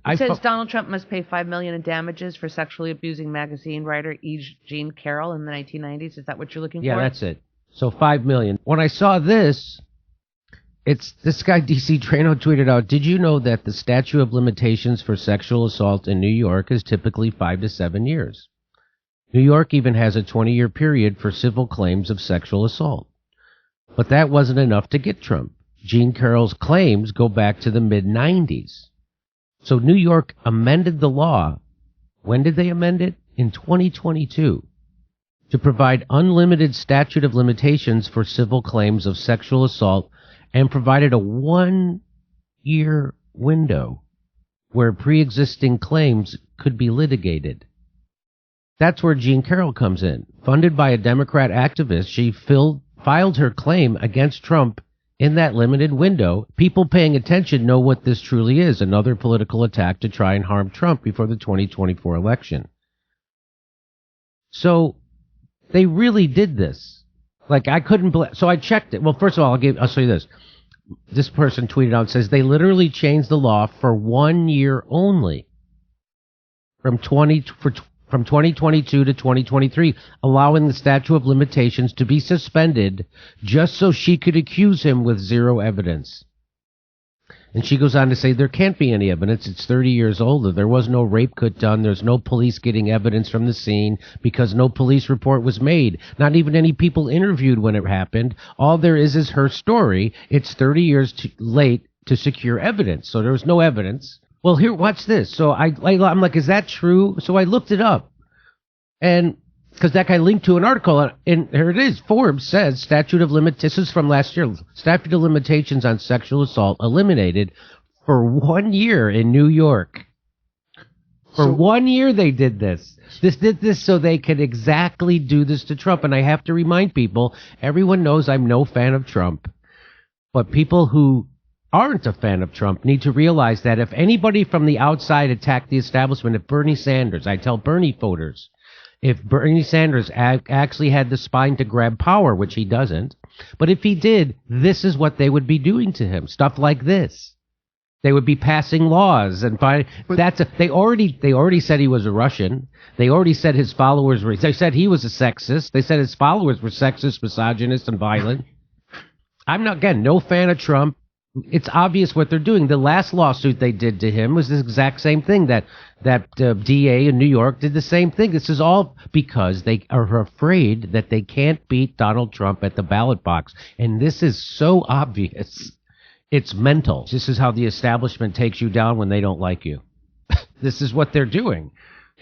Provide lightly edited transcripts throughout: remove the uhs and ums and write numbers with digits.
It says Donald Trump must pay $5 million in damages for sexually abusing magazine writer Jean Carroll in the 1990s. Is that what you're looking for? Yeah, that's it. So $5 million. When I saw this, it's this guy DC Trano tweeted out, did you know that the statute of limitations for sexual assault in New York is typically 5 to 7 years? New York even has a 20-year period for civil claims of sexual assault. But that wasn't enough to get Trump. Jean Carroll's claims go back to the mid-90s. So New York amended the law. When did they amend it? In 2022. To provide unlimited statute of limitations for civil claims of sexual assault, and provided a 1-year window where pre-existing claims could be litigated. That's where Jean Carroll comes in. Funded by a Democrat activist, she filed her claim against Trump in that limited window. People paying attention know what this truly is, another political attack to try and harm Trump before the 2024 election. So they really did this. Like, I couldn't believe. So I checked it. Well, first of all, I'll show you this. This person tweeted out, says they literally changed the law for 1 year only, from 2022 to 2023, allowing the statute of limitations to be suspended just so she could accuse him with zero evidence. And she goes on to say there can't be any evidence. It's 30 years old. There was no rape kit done. There's no police getting evidence from the scene because no police report was made. Not even any people interviewed when it happened. All there is her story. It's 30 years late to secure evidence. So there was no evidence. Well, here, watch this. So I'm like, is that true? So I looked it up. And because that guy linked to an article, and here it is. Forbes says this is from last year, statute of limitations on sexual assault eliminated for 1 year in New York. For 1 year they did this. Did this so they could exactly do this to Trump. And I have to remind people, everyone knows I'm no fan of Trump. But people who aren't a fan of Trump need to realize that if anybody from the outside attacked the establishment, if Bernie Sanders, I tell Bernie voters, if Bernie Sanders actually had the spine to grab power, which he doesn't, but if he did, this is what they would be doing to him. Stuff like this. They would be passing laws and they already said he was a Russian. They already said his followers were. They said he was a sexist. They said his followers were sexist, misogynist, and violent. I'm not, again, no fan of Trump. It's obvious what they're doing. The last lawsuit they did to him was the exact same thing. That DA in New York did the same thing. This is all because they are afraid that they can't beat Donald Trump at the ballot box. And this is so obvious. It's mental. This is how the establishment takes you down when they don't like you. This is what they're doing.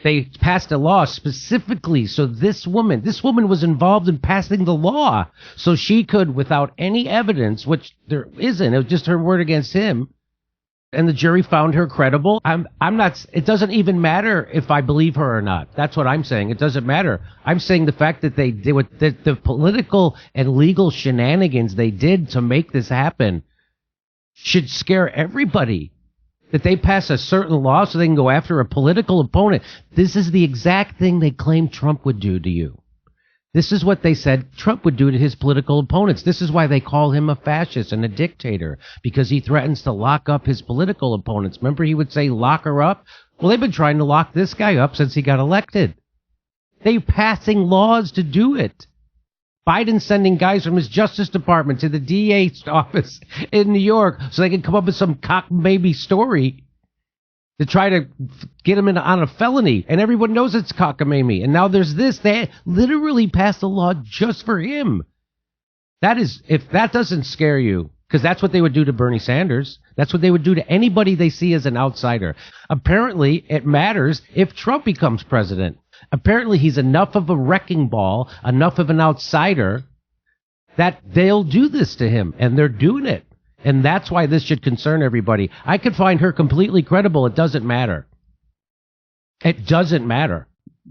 They passed a law specifically so this woman was involved in passing the law so she could, without any evidence, which there isn't, it was just her word against him, and the jury found her credible. I'm not, it doesn't even matter if I believe her or not. That's what I'm saying. It doesn't matter. I'm saying the fact that they did the political and legal shenanigans they did to make this happen should scare everybody. That they pass a certain law so they can go after a political opponent. This is the exact thing they claim Trump would do to you. This is what they said Trump would do to his political opponents. This is why they call him a fascist and a dictator, because he threatens to lock up his political opponents. Remember, he would say, lock her up? Well, they've been trying to lock this guy up since he got elected. They're passing laws to do it. Biden's sending guys from his Justice Department to the DA's office in New York so they can come up with some cock-baby story to try to get him on a felony. And everyone knows it's cockamamie. And now there's this. They literally passed a law just for him. That is, if that doesn't scare you, because that's what they would do to Bernie Sanders. That's what they would do to anybody they see as an outsider. Apparently, it matters if Trump becomes president. Apparently, he's enough of a wrecking ball, enough of an outsider, that they'll do this to him, and they're doing it. And that's why this should concern everybody. I could find her completely credible. It doesn't matter. It doesn't matter.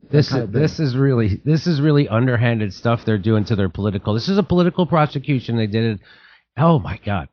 This is really underhanded stuff they're doing to their political. This is a political prosecution. They did it. Oh, my God.